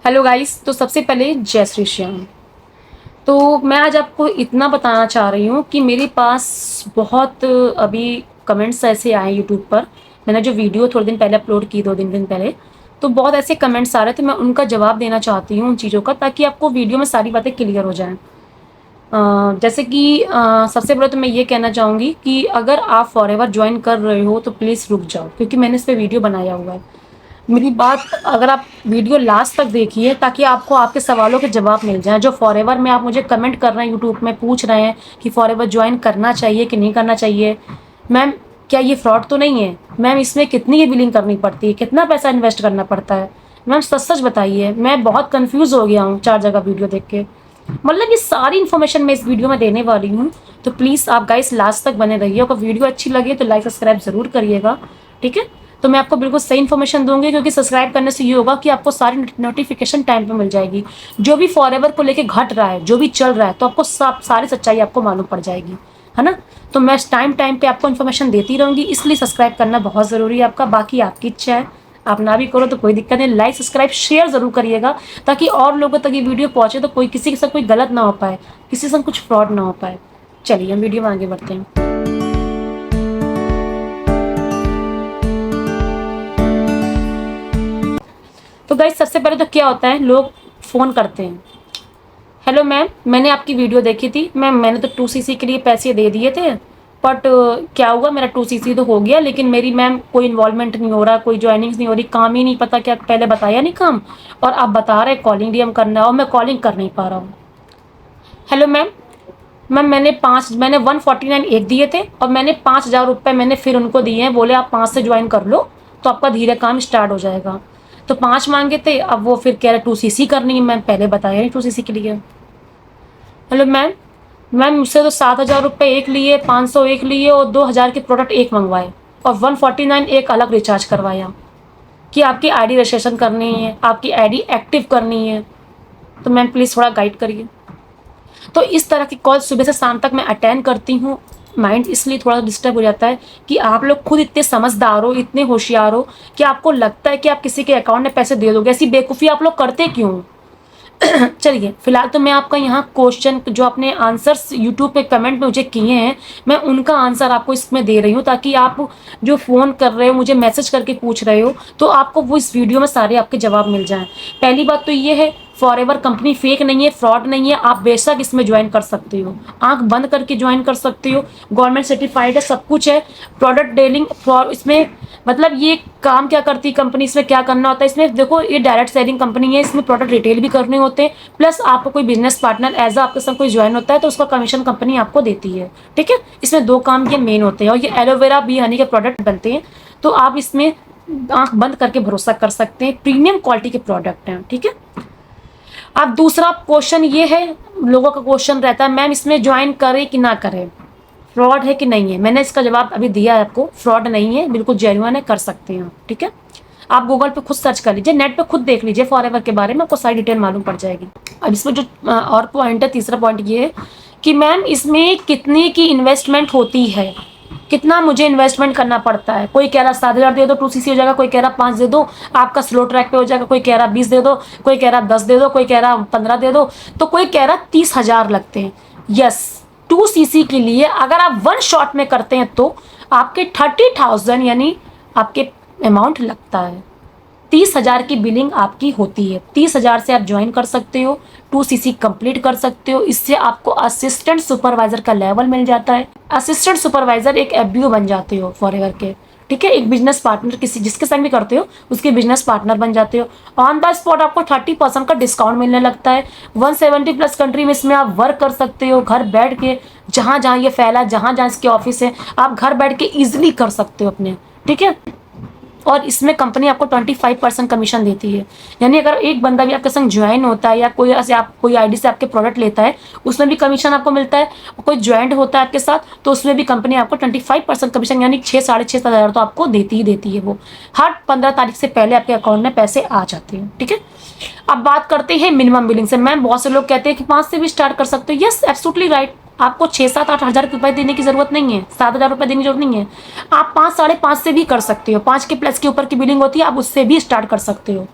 Hello guys. तो सबसे पहले जय श्री श्याम। तो मैं आज आपको इतना बताना चाह रही हूँ कि मेरे पास बहुत अभी कमेंट्स ऐसे आए यूट्यूब पर। मैंने जो वीडियो थोड़े दिन पहले अपलोड की, 2 दिन पहले, तो बहुत ऐसे कमेंट्स आ रहे थे। मैं उनका जवाब देना चाहती हूँ उन चीज़ों का, ताकि आपको वीडियो में सारी बातें क्लियर हो जाएं। जैसे कि सबसे पहले तो मैं ये कहना चाहूँगी कि अगर आप फॉरएवर ज्वाइन कर रहे हो तो प्लीज़ रुक जाओ, क्योंकि मैंने इस पर वीडियो बनाया हुआ है। मेरी बात अगर आप वीडियो लास्ट तक देखिए, ताकि आपको आपके सवालों के जवाब मिल जाएं। जो फॉरएवर में आप मुझे कमेंट कर रहे हैं, यूट्यूब में पूछ रहे हैं कि फॉरएवर ज्वाइन करना चाहिए कि नहीं करना चाहिए, मैम क्या ये फ्रॉड तो नहीं है? मैम इसमें कितनी की बिलिंग करनी पड़ती है, कितना पैसा इन्वेस्ट करना पड़ता है? मैम सच सच बताइए, मैं बहुत कंफ्यूज हो गया हूँ 4 जगह वीडियो देख के। मतलब ये सारी इन्फॉर्मेशन मैं इस वीडियो में देने वाली हूँ। तो प्लीज़ आप गाइस लास्ट तक बने रहिए। अगर वीडियो अच्छी लगे तो लाइक सब्सक्राइब ज़रूर करिएगा, ठीक है? तो मैं आपको बिल्कुल सही इन्फॉर्मेशन दूंगी, क्योंकि सब्सक्राइब करने से ये होगा कि आपको सारी नोटिफिकेशन टाइम पे मिल जाएगी। जो भी फॉरएवर को लेके घट रहा है, जो भी चल रहा है, तो आपको सारी सच्चाई आपको मालूम पड़ जाएगी, है ना? तो मैं टाइम टाइम पे आपको इन्फॉर्मेशन देती रहूंगी, इसलिए सब्सक्राइब करना बहुत ज़रूरी है आपका। बाकी आपकी इच्छा है, आप ना भी करो तो कोई दिक्कत नहीं। लाइक सब्सक्राइब शेयर ज़रूर करिएगा, ताकि और लोगों तक ये वीडियो पहुंचे, तो कोई किसी के साथ कोई गलत ना हो पाए, किसी से कुछ फ्रॉड ना हो पाए। चलिए हम वीडियो में आगे बढ़ते हैं। तो गाइस सबसे पहले तो क्या होता है, लोग फ़ोन करते हैं, हेलो मैम मैंने आपकी वीडियो देखी थी मैम, मैंने तो 2cc के लिए पैसे दे दिए थे, बट क्या हुआ, मेरा 2cc तो हो गया, लेकिन मेरी मैम कोई इन्वॉल्वमेंट नहीं हो रहा, कोई ज्वाइनिंग्स नहीं हो रही, काम ही नहीं पता क्या पहले बताया नहीं काम, और आप बता रहे कॉलिंग डीएम करना है और मैं कॉलिंग कर नहीं पा रहा हूँ। हेलो मैम, मैंने 149 एक दिए थे और मैंने 5,000 रुपये मैंने फिर उनको दिए हैं, बोले आप 5 से ज्वाइन कर लो तो आपका धीरे काम स्टार्ट हो जाएगा। तो 5 मांगे थे, अब वो फिर कह रहे 2cc करनी है, मैम पहले बताया नहीं 2cc के लिए। हेलो मैम, मैम मुझसे तो 7,000 रुपये एक लिए, 500 एक लिए और 2,000 के प्रोडक्ट एक मंगवाए, और 149 एक अलग रिचार्ज करवाया कि आपकी आईडी रजिस्ट्रेशन करनी है, आपकी आईडी एक्टिव करनी है। तो मैम प्लीज़ थोड़ा गाइड करिए। तो इस तरह की कॉल सुबह से शाम तक मैं अटेंड करती हूँ। माइंड इसलिए थोड़ा डिस्टर्ब हो जाता है कि आप लोग खुद इतने समझदार हो, इतने होशियार हो, कि आपको लगता है कि आप किसी के अकाउंट में पैसे दे दोगे। ऐसी बेवकूफ़ी आप लोग करते क्यों? चलिए फिलहाल तो मैं आपका यहाँ क्वेश्चन जो आपने आंसर्स यूट्यूब पे कमेंट में मुझे किए हैं, मैं उनका आंसर आपको इसमें दे रही हूँ, ताकि आप जो फ़ोन कर रहे हो, मुझे मैसेज करके पूछ रहे हो, तो आपको वो इस वीडियो में सारे आपके जवाब मिल जाएं। पहली बात तो ये है, फॉरएवर कंपनी फेक नहीं है, फ्रॉड नहीं है। आप बेशक इसमें ज्वाइन कर सकते हो, आंख बंद करके ज्वाइन कर सकते हो, गवर्नमेंट सर्टिफाइड है, सब कुछ है। प्रोडक्ट डीलिंग फॉर इसमें मतलब ये काम क्या करती है कंपनी, इसमें क्या करना होता है, इसमें देखो ये डायरेक्ट सेलिंग कंपनी है, इसमें प्रोडक्ट रिटेल भी करने होते हैं, प्लस आपको कोई बिजनेस पार्टनर एज आपके साथ कोई ज्वाइन होता है तो उसका कमीशन कंपनी आपको देती है, ठीक है? इसमें 2 काम ये मेन होते हैं, और ये एलोवेरा बी हनी के प्रोडक्ट बनते हैं, तो आप इसमें आंख बंद करके भरोसा कर सकते हैं, प्रीमियम क्वालिटी के प्रोडक्ट हैं, ठीक है? अब दूसरा क्वेश्चन ये है, लोगों का क्वेश्चन रहता है मैम इसमें ज्वाइन करें कि ना करें, फ्रॉड है कि नहीं है? मैंने इसका जवाब अभी दिया है आपको, फ्रॉड नहीं है, बिल्कुल जेन्युइन है, कर सकते हैं, ठीक है? आप गूगल पे खुद सर्च कर लीजिए, नेट पे खुद देख लीजिए फॉरएवर के बारे में, आपको सारी डिटेल मालूम पड़ जाएगी। अब इसमें जो और पॉइंट है, तीसरा पॉइंट ये है कि मैम इसमें कितने की इन्वेस्टमेंट होती है, कितना मुझे इन्वेस्टमेंट करना पड़ता है? कोई कह रहा 7,000 दे दो 2cc हो जाएगा, कोई कह रहा 5 दे दो आपका स्लो ट्रैक पे हो जाएगा, कोई कह रहा 20 दे दो, कोई कह रहा 10 दे दो, कोई कह रहा 15 दे दो, तो कोई कह रहा 30,000 लगते हैं। यस, 2cc के लिए अगर आप 1 शॉट में करते हैं तो आपके 30,000 यानी आपके अमाउंट लगता है। 30,000 की बिलिंग आपकी होती है। 30,000 से आप ज्वाइन कर सकते हो, 2cc कंप्लीट कर सकते हो। इससे आपको असिस्टेंट सुपरवाइजर का लेवल मिल जाता है। असिस्टेंट सुपरवाइजर एक एफबीओ बन जाते हो फॉरएवर के, ठीक है? एक बिजनेस पार्टनर, किसी जिसके संग भी करते हो उसके बिजनेस पार्टनर बन जाते हो। ऑन द स्पॉट आपको 30% का डिस्काउंट मिलने लगता है। 170 प्लस कंट्री में इसमें आप वर्क कर सकते हो घर बैठ के। जहाँ जहाँ ये फैला, जहाँ जहाँ इसके ऑफिस है, आप घर बैठ के ईजिली कर सकते हो अपने, ठीक है? और इसमें कंपनी आपको 25% कमीशन देती है। यानी अगर एक बंदा भी आपके संग ज्वाइन होता है, या कोई ऐसे आप कोई आईडी से आपके प्रोडक्ट लेता है, उसमें भी कमीशन आपको मिलता है। और कोई ज्वाइंट होता है आपके साथ तो उसमें भी कंपनी आपको 25% कमीशन, यानी 6 साढ़े 6,000 तो आपको देती ही देती है। वो हर 15 तारीख से पहले आपके अकाउंट में पैसे आ जाते हैं, ठीक है? अब बात करते हैं मिनिमम बिलिंग से। मैम बहुत से लोग कहते हैं कि 5 से भी स्टार्ट कर सकते हो। Yes, absolutely right. आपको 6-7-8 हज़ार रुपए देने की जरूरत नहीं है, 7,000 रुपए देने की जरूरत नहीं है। आप 5 साढ़े 5 से भी कर सकते हो। 5 के प्लस के ऊपर की बिलिंग होती है, आप उससे भी स्टार्ट कर सकते हो।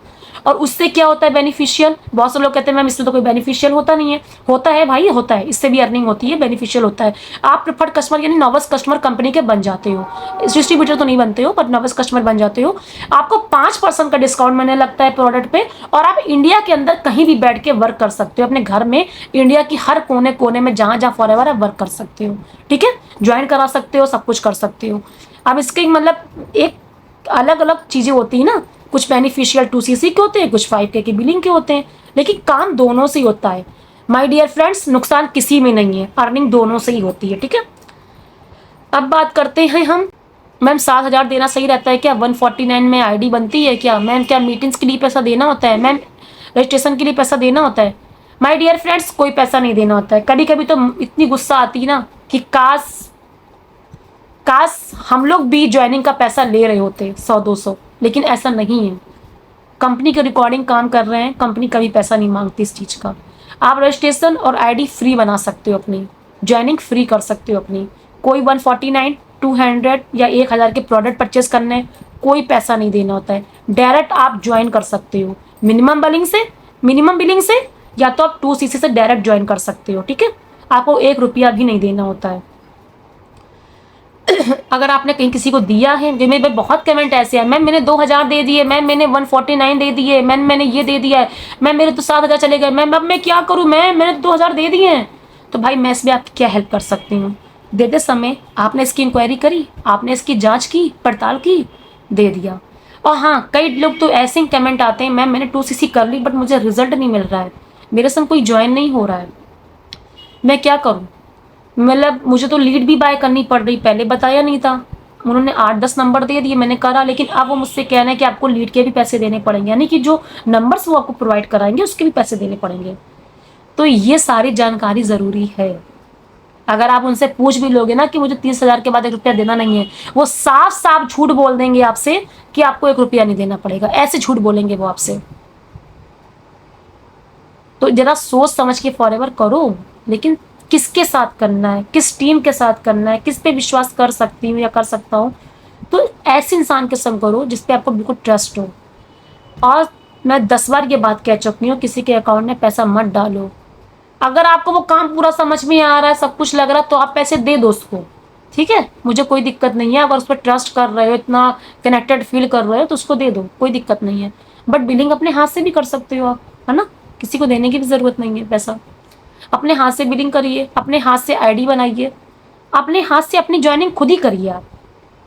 और उससे क्या होता है बेनिफिशियल? बहुत से लोग कहते हैं मैम इसमें तो कोई बेनिफिशियल होता नहीं है। होता है भाई, होता है, इससे भी अर्निंग होती है, बेनिफिशियल होता है। आप प्रिफर्ड कस्टमर यानी नॉवस कस्टमर कंपनी के बन जाते हो, डिस्ट्रीब्यूटर तो नहीं बनते हो पर नॉवस कस्टमर बन जाते हो। आपको 5% का डिस्काउंट मिलने लगता है प्रोडक्ट पे, और आप इंडिया के अंदर कहीं भी बैठ के वर्क कर सकते हो, अपने घर में इंडिया की हर कोने कोने में जहां जहां फॉरएवर आप वर्क कर सकते हो। ठीक है, ज्वाइन करा सकते हो, सब कुछ कर सकते हो। अब इसके मतलब एक अलग अलग चीजें होती है ना, कुछ बेनिफिशियल 2cc के होते हैं, कुछ 5K की बिलिंग के होते हैं, लेकिन काम दोनों से ही होता है माय डियर फ्रेंड्स, नुकसान किसी में नहीं है, अर्निंग दोनों से ही होती है। ठीक है, अब बात करते हैं हम, मैम 7,000 देना सही रहता है क्या? 149 में आईडी बनती है क्या मैम? क्या मीटिंग्स के लिए पैसा देना होता है मैम? रजिस्ट्रेशन के लिए पैसा देना होता है? माय डियर फ्रेंड्स, कोई पैसा नहीं देना होता है। कभी कभी तो इतनी गुस्सा आती है ना कि काश काश हम लोग भी ज्वाइनिंग का पैसा ले रहे होते 100-200, लेकिन ऐसा नहीं है। कंपनी के रिकॉर्डिंग काम कर रहे हैं, कंपनी कभी पैसा नहीं मांगती इस चीज़ का। आप रजिस्ट्रेशन और आईडी फ्री बना सकते हो, अपनी ज्वाइनिंग फ्री कर सकते हो अपनी। कोई 149, 200 या 1,000 के प्रोडक्ट परचेस करने, कोई पैसा नहीं देना होता है, डायरेक्ट आप ज्वाइन कर सकते हो मिनिमम बिलिंग से, या तो आप 2cc से डायरेक्ट ज्वाइन कर सकते हो। ठीक है, आपको 1 रुपया भी नहीं देना होता है। अगर आपने कहीं किसी को दिया है, मेरे पे बहुत कमेंट ऐसे हैं, मैम मैंने 2,000 दे दिए, मैम मैंने 149 दे दिए, मैम मैंने ये दे दिया है, मैम मेरे तो 7,000 चले गए, मैम अब मैं क्या करूँ, मैंने तो 2,000 दे दिए हैं। तो भाई मैं इसमें आपकी क्या हेल्प कर सकती हूँ? देते समय आपने इसकी इंक्वायरी करी, आपने इसकी जाँच की, पड़ताल की, दे दिया। और हाँ, कई लोग तो ऐसे ही कमेंट आते हैं, मैम मैंने 2cc कर ली बट मुझे रिजल्ट नहीं मिल रहा है, मेरे संग कोई ज्वाइन नहीं हो रहा है, मैं क्या करूँ? मतलब मुझे तो लीड भी बाय करनी पड़ रही, पहले बताया नहीं था, उन्होंने 8-10 नंबर दे दिए, मैंने करा, लेकिन अब वो मुझसे कह रहे हैं कि आपको लीड के भी पैसे देने पड़ेंगे, यानी कि जो नंबर्स वो आपको प्रोवाइड कराएंगे उसके भी पैसे देने पड़ेंगे। तो ये सारी जानकारी ज़रूरी है। अगर आप उनसे पूछ भी लोगे ना कि मुझे 30,000 के बाद 1 रुपया देना नहीं है, वो साफ साफ झूठ बोल देंगे आपसे कि आपको 1 रुपया नहीं देना पड़ेगा, ऐसे झूठ बोलेंगे वो आपसे। तो जरा सोच समझ के फॉरएवर करो, लेकिन किसके साथ करना है, किस टीम के साथ करना है, किस पे विश्वास कर सकती हूँ या कर सकता हूँ, तो ऐसे इंसान के संग करो जिस पे आपको बिल्कुल ट्रस्ट हो। और मैं 10 बार ये बात कह चुकी हूँ, किसी के अकाउंट में पैसा मत डालो। अगर आपको वो काम पूरा समझ में आ रहा है, सब कुछ लग रहा है, तो आप पैसे दे दो उसको, ठीक है, मुझे कोई दिक्कत नहीं है। अगर उस पर ट्रस्ट कर रहे हो, इतना कनेक्टेड फील कर रहे हो, तो उसको दे दो, कोई दिक्कत नहीं है। बट बिलिंग अपने हाथ से भी कर सकते हो आप, है ना, किसी को देने की भी ज़रूरत नहीं है पैसा। अपने हाथ से बिलिंग करिए, अपने हाथ से आईडी बनाइए, अपने हाथ से अपनी ज्वाइनिंग खुद ही करिए आप,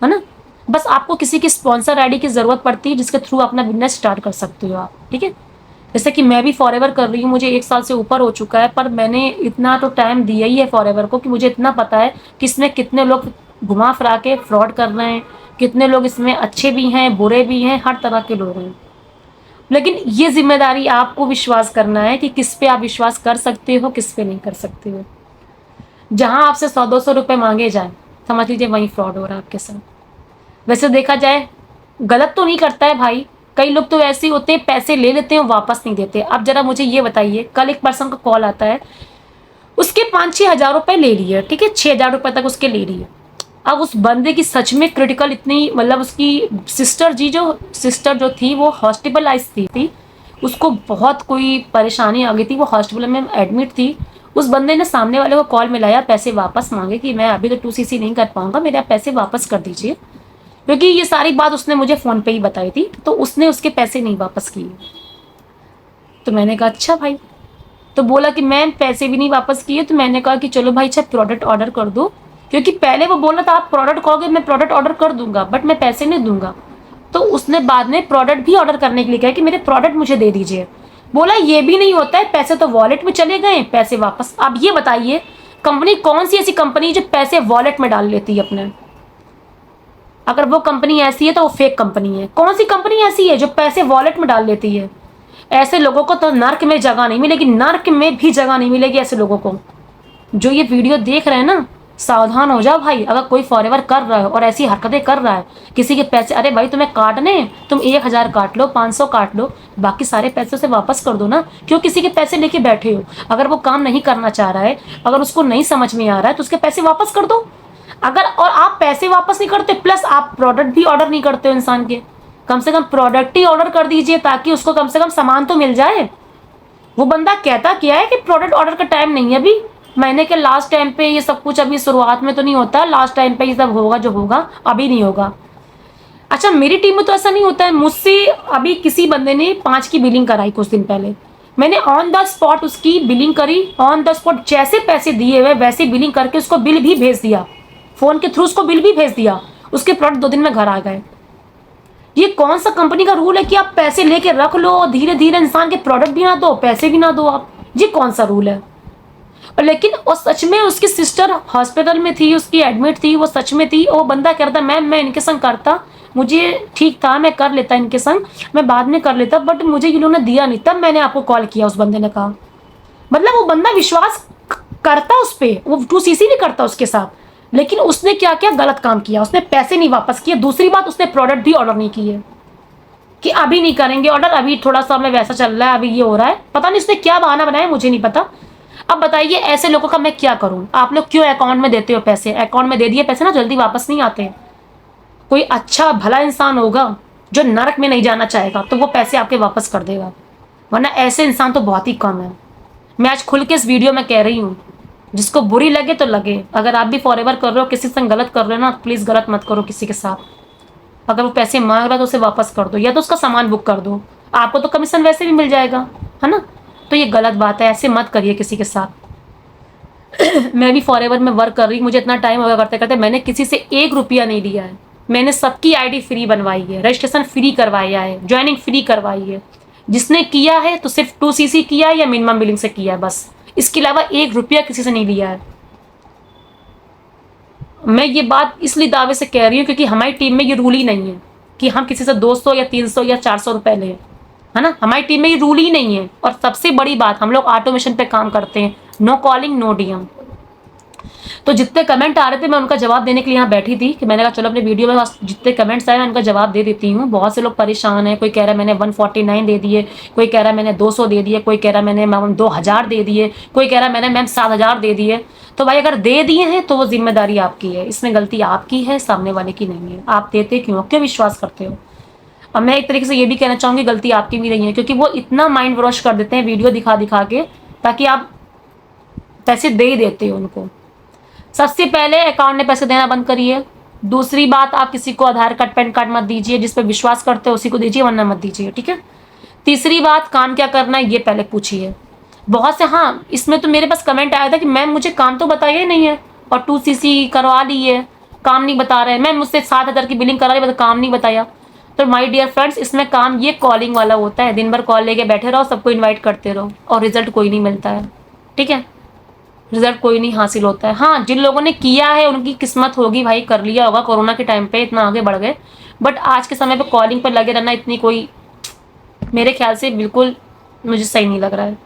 है ना। बस आपको किसी की स्पॉन्सर आईडी की ज़रूरत पड़ती है जिसके थ्रू अपना बिजनेस स्टार्ट कर सकते हो आप, ठीक है। जैसे कि मैं भी फॉरएवर कर रही हूँ, मुझे 1 साल से ऊपर हो चुका है, पर मैंने इतना तो टाइम दिया ही है फॉरएवर को कि मुझे इतना पता है कि इसमें कितने लोग घुमा फिरा के फ्रॉड कर रहे हैं, कितने लोग इसमें अच्छे भी हैं, बुरे भी हैं, हर तरह के लोग हैं। लेकिन ये जिम्मेदारी आपको विश्वास करना है कि किस पे आप विश्वास कर सकते हो, किस पे नहीं कर सकते हो। जहां आपसे 100-200 रुपए मांगे जाए, समझ लीजिए वहीं फ्रॉड हो रहा है आपके साथ। वैसे देखा जाए गलत तो नहीं करता है भाई, कई लोग तो ऐसे होते हैं, पैसे ले लेते हैं वापस नहीं देते। अब जरा मुझे ये बताइए, कल एक पर्सन का कॉल आता है, उसके 5-6 हज़ार रुपए ले लिए, ठीक है, 6,000 रुपए तक उसके ले लिए। अब उस बंदे की सच में क्रिटिकल इतनी, मतलब उसकी सिस्टर जो थी वो हॉस्पिटलाइज थी, उसको बहुत कोई परेशानी आ गई थी, वो हॉस्पिटल में एडमिट थी। उस बंदे ने सामने वाले को कॉल मिलाया, पैसे वापस मांगे कि मैं अभी तो 2cc नहीं कर पाऊंगा, मेरे आप पैसे वापस कर दीजिए, क्योंकि ये सारी बात उसने मुझे फ़ोन पे ही बताई थी, तो उसने उसके पैसे नहीं वापस किए। तो मैंने कहा अच्छा भाई, तो बोला कि मैम पैसे भी नहीं वापस किए। तो मैंने कहा कि चलो भाई अच्छा प्रोडक्ट ऑर्डर कर दो, क्योंकि पहले वो बोला था आप प्रोडक्ट कहोगे मैं प्रोडक्ट ऑर्डर कर दूंगा बट मैं पैसे नहीं दूंगा। तो उसने बाद में प्रोडक्ट भी ऑर्डर करने के लिए कहा कि मेरे प्रोडक्ट मुझे दे दीजिए। बोला ये भी नहीं होता है, पैसे तो वॉलेट में चले गए, पैसे वापस। अब ये बताइए कंपनी कौन सी ऐसी कंपनी जो पैसे वॉलेट में डाल लेती है अपने? अगर वो कंपनी ऐसी है तो वो फेक कंपनी है। कौन सी कंपनी ऐसी है जो पैसे वॉलेट में डाल लेती है? ऐसे लोगों को तो नर्क में जगह नहीं मिलेगी, नर्क में भी जगह नहीं मिलेगी ऐसे लोगों को। जो ये वीडियो देख रहे हैं ना, सावधान हो जाओ भाई। अगर कोई फॉरएवर कर रहा है और ऐसी हरकतें कर रहा है, किसी के पैसे, अरे भाई तुम्हें काटने, तुम 1,000 काट लो, 500 काट लो, बाकी सारे पैसे से वापस कर दो ना। क्यों किसी के पैसे लेके बैठे हो? अगर वो काम नहीं करना चाह रहा है, अगर उसको नहीं समझ में आ रहा है, तो उसके पैसे वापस कर दो। अगर और आप पैसे वापस नहीं करते, प्लस आप प्रोडक्ट भी ऑर्डर नहीं करते हो इंसान के, कम से कम प्रोडक्ट ही ऑर्डर कर दीजिए ताकि उसको कम से कम सामान तो मिल जाए। वो बंदा कहता क्या है कि प्रोडक्ट ऑर्डर का टाइम नहीं है अभी, महीने के लास्ट टाइम पे ये सब कुछ, अभी शुरुआत में तो नहीं होता, लास्ट टाइम पे ये सब होगा जो होगा, अभी नहीं होगा। अच्छा, मेरी टीम में तो ऐसा नहीं होता है। मुझसे अभी किसी बंदे ने 5 की बिलिंग कराई कुछ दिन पहले, मैंने ऑन द स्पॉट उसकी बिलिंग करी, ऑन द स्पॉट जैसे पैसे दिए हुए वैसे बिलिंग करके उसको बिल भी भेज दिया, फोन के थ्रू उसको बिल भी भेज दिया, उसके प्रोडक्ट 2 दिन में घर आ गए। ये कौन सा कंपनी का रूल है कि आप पैसे लेके रख लो और धीरे धीरे इंसान के प्रोडक्ट भी ना दो, पैसे भी ना दो आप? ये कौन सा रूल है? और लेकिन वो सच में उसकी सिस्टर हॉस्पिटल में थी, उसकी एडमिट थी, वो सच में थी। वो बंदा कह रहा था मैम मैं इनके संग करता, मुझे ठीक था, मैं कर लेता इनके संग, मैं बाद में कर लेता, बट मुझे इन्होंने दिया नहीं, तब मैंने आपको कॉल किया। उस बंदे ने कहा, मतलब वो बंदा विश्वास करता उस पर, वो 2cc भी करता उसके साथ, लेकिन उसने क्या क्या गलत काम किया, उसने पैसे नहीं वापस किए। दूसरी बात, उसने प्रोडक्ट भी ऑर्डर नहीं किए कि अभी नहीं करेंगे ऑर्डर, अभी थोड़ा सा हमें वैसा चल रहा है, अभी ये हो रहा है, पता नहीं उसने क्या बहाना बनाया, मुझे नहीं पता। अब बताइए ऐसे लोगों का मैं क्या करूं? आप लोग क्यों अकाउंट में देते हो पैसे? अकाउंट में दे दिए पैसे ना, जल्दी वापस नहीं आते। कोई अच्छा भला इंसान होगा जो नरक में नहीं जाना चाहेगा तो वो पैसे आपके वापस कर देगा, वरना ऐसे इंसान तो बहुत ही कम है। मैं आज खुल के इस वीडियो में कह रही हूँ, जिसको बुरी लगे तो लगे, अगर आप भी फॉरएवर कर रहे हो, किसी से गलत कर रहे हो ना, प्लीज गलत मत करो किसी के साथ। अगर वो पैसे मांग रहा है तो उसे वापस कर दो, या तो उसका सामान बुक कर दो, आपको तो कमीशन वैसे भी मिल जाएगा, है ना? तो ये गलत बात है, ऐसे मत करिए किसी के साथ। मैं भी फॉरएवर में वर्क कर रही हूँ, मुझे इतना टाइम होगा करते करते, मैंने किसी से 1 रुपया नहीं लिया है। मैंने सबकी आईडी फ्री बनवाई है, रजिस्ट्रेशन फ्री करवाया है, ज्वाइनिंग फ्री करवाई है। जिसने किया है तो सिर्फ 2cc किया है या मिनिमम बिलिंग से किया है, बस। इसके अलावा 1 रुपया किसी से नहीं लिया है। मैं ये बात इसलिए दावे से कह रही हूँ क्योंकि हमारी टीम में ये रूल ही नहीं है कि हम किसी से 200 या 300 या 400 रुपए लें, है ना? हमारी टीम में ये रूल ही नहीं है। और सबसे बड़ी बात, हम लोग ऑटोमेशन पे काम करते हैं, नो कॉलिंग नो डीएम। तो जितने कमेंट आ रहे थे मैं उनका जवाब देने के लिए यहाँ बैठी थी कि मैंने कहा चलो अपने वीडियो में जितने कमेंट्स आए मैं उनका जवाब दे देती हूँ। बहुत से लोग परेशान हैं, कोई कह रहा है मैंने 149 दे दिए, कोई कह रहा है मैंने 200 दे दिए, कोई कह रहा है मैंने मैम 2000 दे दिए, कोई कह रहा है मैंने मैम 7000 दे दिए। तो भाई अगर दे दिए हैं तो वो जिम्मेदारी आपकी है, इसमें गलती आपकी है, सामने वाले की नहीं है। आप देते क्यों, क्यों विश्वास करते हो? अब मैं एक तरीके से ये भी कहना चाहूंगी गलती आपकी भी नहीं है, क्योंकि वो इतना माइंड वॉश कर देते हैं वीडियो दिखा दिखा के ताकि आप पैसे दे ही देते हो उनको। सबसे पहले अकाउंट में पैसे देना बंद करिए। दूसरी बात, आप किसी को आधार कार्ड पैन कार्ड मत दीजिए, जिस पर विश्वास करते हो उसी को दीजिए, वरना मत दीजिए, ठीक है? तीसरी बात, काम क्या करना है ये पहले पूछिए। बहुत से, हाँ इसमें तो मेरे पास कमेंट आया था कि मैम मुझे काम तो बताया ही नहीं है और 2cc करवा ली है, काम नहीं बता रहे हैं। मैम मुझसे 7,000 की बिलिंग करा रही, काम नहीं बताया। तो माय डियर फ्रेंड्स, इसमें काम ये कॉलिंग वाला होता है, दिन भर कॉल लेके बैठे रहो, सबको इन्वाइट करते रहो और रिजल्ट कोई नहीं मिलता है, ठीक है? रिजल्ट कोई नहीं हासिल होता है। हाँ, जिन लोगों ने किया है उनकी किस्मत होगी भाई, कर लिया होगा, कोरोना के टाइम पे इतना आगे बढ़ गए। बट आज के समय पे कॉलिंग पर लगे रहना इतनी कोई, मेरे ख्याल से बिल्कुल मुझे सही नहीं लग रहा है।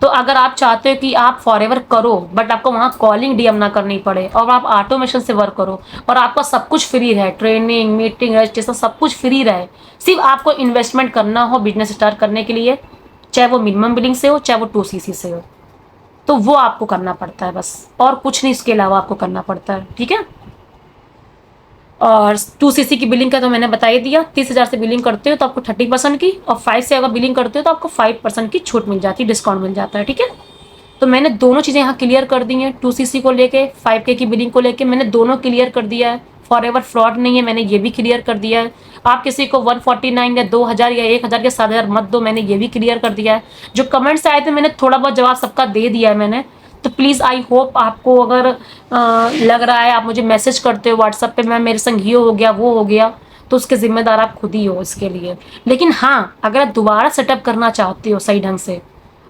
तो अगर आप चाहते हो कि आप फॉरएवर करो बट आपको वहाँ कॉलिंग डीएम ना करनी पड़े और आप ऑटोमेशन से वर्क करो और आपका सब कुछ फ्री रहे, ट्रेनिंग मीटिंग रजिस्ट्रेशन सब कुछ फ्री रहे, सिर्फ आपको इन्वेस्टमेंट करना हो बिजनेस स्टार्ट करने के लिए, चाहे वो मिनिमम बिलिंग से हो चाहे वो 2cc से हो, तो वो आपको करना पड़ता है बस, और कुछ नहीं इसके अलावा आपको करना पड़ता है, ठीक है? और 2cc की बिलिंग का तो मैंने बता ही दिया। 30,000 से बिलिंग करते हो तो आपको 30% की, और 5 से अगर बिलिंग करते हो तो आपको 5% की छूट मिल जाती है, डिस्काउंट मिल जाता है, ठीक है? तो मैंने दोनों चीज़ें यहाँ क्लियर कर दी हैं, 2cc को लेके 5K की बिलिंग को लेके मैंने दोनों क्लियर कर दिया है। फॉरएवर फ्रॉड नहीं है, मैंने ये भी क्लियर कर दिया है। आप किसी को 149 या 2,000 या 1,000 या 7,000 मत दो, मैंने ये भी क्लियर कर दिया है। जो कमेंट्स आए थे मैंने थोड़ा बहुत जवाब सबका दे दिया है मैंने। तो प्लीज़ आई होप आपको अगर लग रहा है, आप मुझे मैसेज करते हो व्हाट्सएप पे, मैं मेरे संग ये हो गया वो हो गया, तो उसके जिम्मेदार आप खुद ही हो इसके लिए। लेकिन हाँ, अगर आप दोबारा सेटअप करना चाहते हो सही ढंग से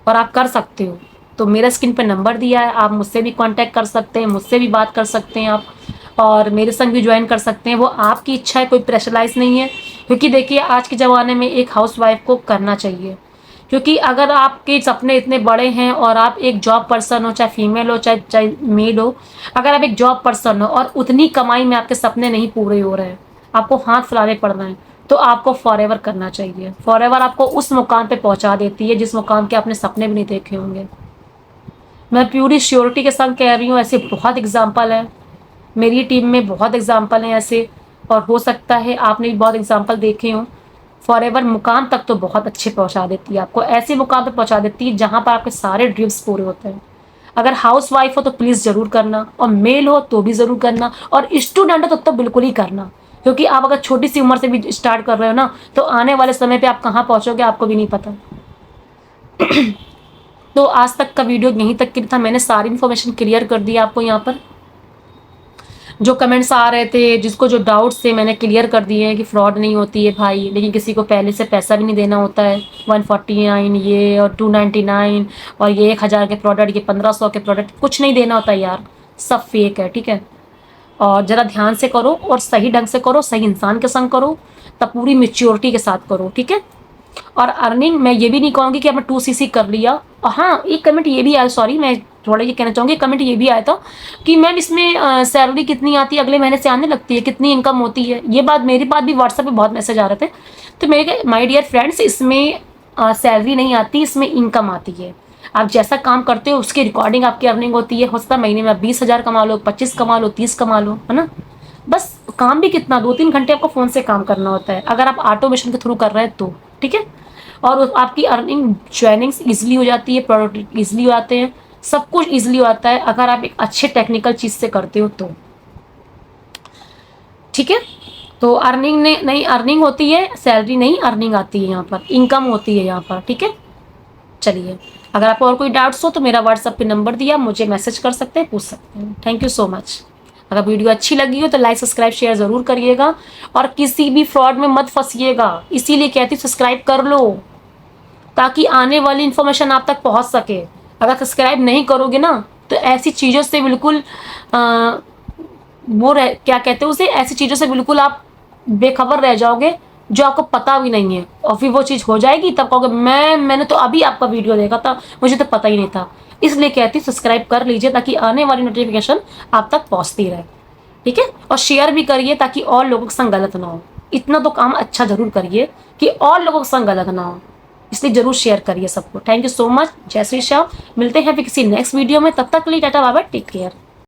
और आप कर सकते हो तो मेरा स्क्रीन पे नंबर दिया है, आप मुझसे भी कांटेक्ट कर सकते हैं, मुझसे भी बात कर सकते हैं आप, और मेरे संग भी ज्वाइन कर सकते हैं। वो आपकी इच्छा है, कोई प्रेशराइज नहीं है। क्योंकि देखिए आज के ज़माने में एक हाउसवाइफ को करना चाहिए, क्योंकि अगर आपके सपने इतने बड़े हैं और आप एक जॉब पर्सन हो, चाहे फीमेल हो चाहे मेल हो, अगर आप एक जॉब पर्सन हो और उतनी कमाई में आपके सपने नहीं पूरे हो रहे हैं, आपको हाथ फैलाने पड़ रहे हैं, तो आपको फॉरएवर करना चाहिए। फॉरएवर आपको उस मुकाम पे पहुंचा देती है जिस मुकाम के आपने सपने भी नहीं देखे होंगे। मैं प्यूरी श्योरिटी के साथ कह रही हूँ, ऐसे बहुत एग्जाम्पल हैं, मेरी टीम में बहुत एग्जाम्पल हैं ऐसे। और हो सकता है आपने भी बहुत एग्जाम्पल देखे हों, फॉरएवर मुकाम तक तो बहुत अच्छे पहुंचा देती है आपको, ऐसे मुकाम तक पहुंचा देती है जहां पर आपके सारे ड्रीम्स पूरे होते हैं। अगर हाउस वाइफ हो तो प्लीज़ ज़रूर करना, और मेल हो तो भी ज़रूर करना, और स्टूडेंट हो तो बिल्कुल ही करना, क्योंकि आप अगर छोटी सी उम्र से भी स्टार्ट कर रहे हो ना, तो आने वाले समय पे आप कहाँ पहुँचोगे आपको भी नहीं पता। तो आज तक का वीडियो यहीं तक की था, मैंने सारी इन्फॉर्मेशन क्लियर कर दी आपको। यहाँ पर जो कमेंट्स आ रहे थे, जिसको जो डाउट्स थे, मैंने क्लियर कर दिए हैं कि फ्रॉड नहीं होती है भाई, लेकिन किसी को पहले से पैसा भी नहीं देना होता है। 149 ये और 299 और ये 1000 के प्रोडक्ट, ये 1500 के प्रोडक्ट, कुछ नहीं देना होता यार, सब फेक है, ठीक है। और ज़रा ध्यान से करो और सही ढंग से करो, सही इंसान के संग करो, तब पूरी मेच्योरिटी के साथ करो, ठीक है। और अर्निंग मैं ये भी नहीं कहूँगी कि आपने 2cc कर लिया। और हाँ, एक कमेंट ये भी आया, सॉरी मैं थोड़ा ये कहना चाहूँगी, कमेंट ये भी आया था कि मैम इसमें सैलरी कितनी आती है, अगले महीने से आने लगती है, कितनी इनकम होती है। ये बात मेरी बात भी व्हाट्सएप पे बहुत मैसेज आ रहे थे, तो मेरे माय डियर फ्रेंड्स, इसमें सैलरी नहीं आती, इसमें इनकम आती है। आप जैसा काम करते हो उसके रिकॉर्डिंग आपकी अर्निंग होती है। हो सकता है महीने में आप 20,000 कमा लो, 25 कमा लो, 30 कमा लो, है ना। बस काम भी कितना, 2-3 घंटे आपको फ़ोन से काम करना होता है, अगर आप ऑटोमेशन के थ्रू कर रहे हैं तो, ठीक है। और आपकी अर्निंग ज्वाइनिंग्स ईजिली हो जाती है, प्रोडक्ट ईजिली हो जाते हैं, सब कुछ ईजिली आता है अगर आप एक अच्छे टेक्निकल चीज़ से करते हो तो, ठीक है। तो अर्निंग ने नहीं, अर्निंग होती है, सैलरी नहीं, अर्निंग आती है यहाँ पर, इनकम होती है यहाँ पर, ठीक है। चलिए, अगर आपको और कोई डाउट्स हो तो मेरा व्हाट्सएप पे नंबर दिया, मुझे मैसेज कर सकते हैं, पूछ सकते हैं। Thank you so much. अगर वीडियो अच्छी लगी हो तो लाइक सब्सक्राइब शेयर ज़रूर करिएगा, और किसी भी फ्रॉड में मत फंसिएगा, इसीलिए कहती हूँ सब्सक्राइब कर लो, ताकि आने वाली इन्फॉर्मेशन आप तक पहुंच सके। अगर सब्सक्राइब नहीं करोगे ना, तो ऐसी चीज़ों से बिल्कुल वो रह, क्या कहते हैं उसे, ऐसी चीज़ों से बिल्कुल आप बेखबर रह जाओगे जो आपको पता भी नहीं है, और फिर वो चीज़ हो जाएगी तब कहोगे मैंने तो अभी आपका वीडियो देखा था, मुझे तो पता ही नहीं था। इसलिए कहती हूँ सब्सक्राइब कर लीजिए, ताकि आने वाली नोटिफिकेशन आप तक पहुँचती रहे, ठीक है। और शेयर भी करिए ताकि और लोगों के संग गलत ना हो। इतना तो काम अच्छा जरूर करिए कि और लोगों के संग गलत ना हो, इसलिए जरूर शेयर करिए सबको। Thank you so much. जय श्री श्याम। मिलते हैं फिर किसी नेक्स्ट वीडियो में, तब तक के लिए tata bye bye, take care.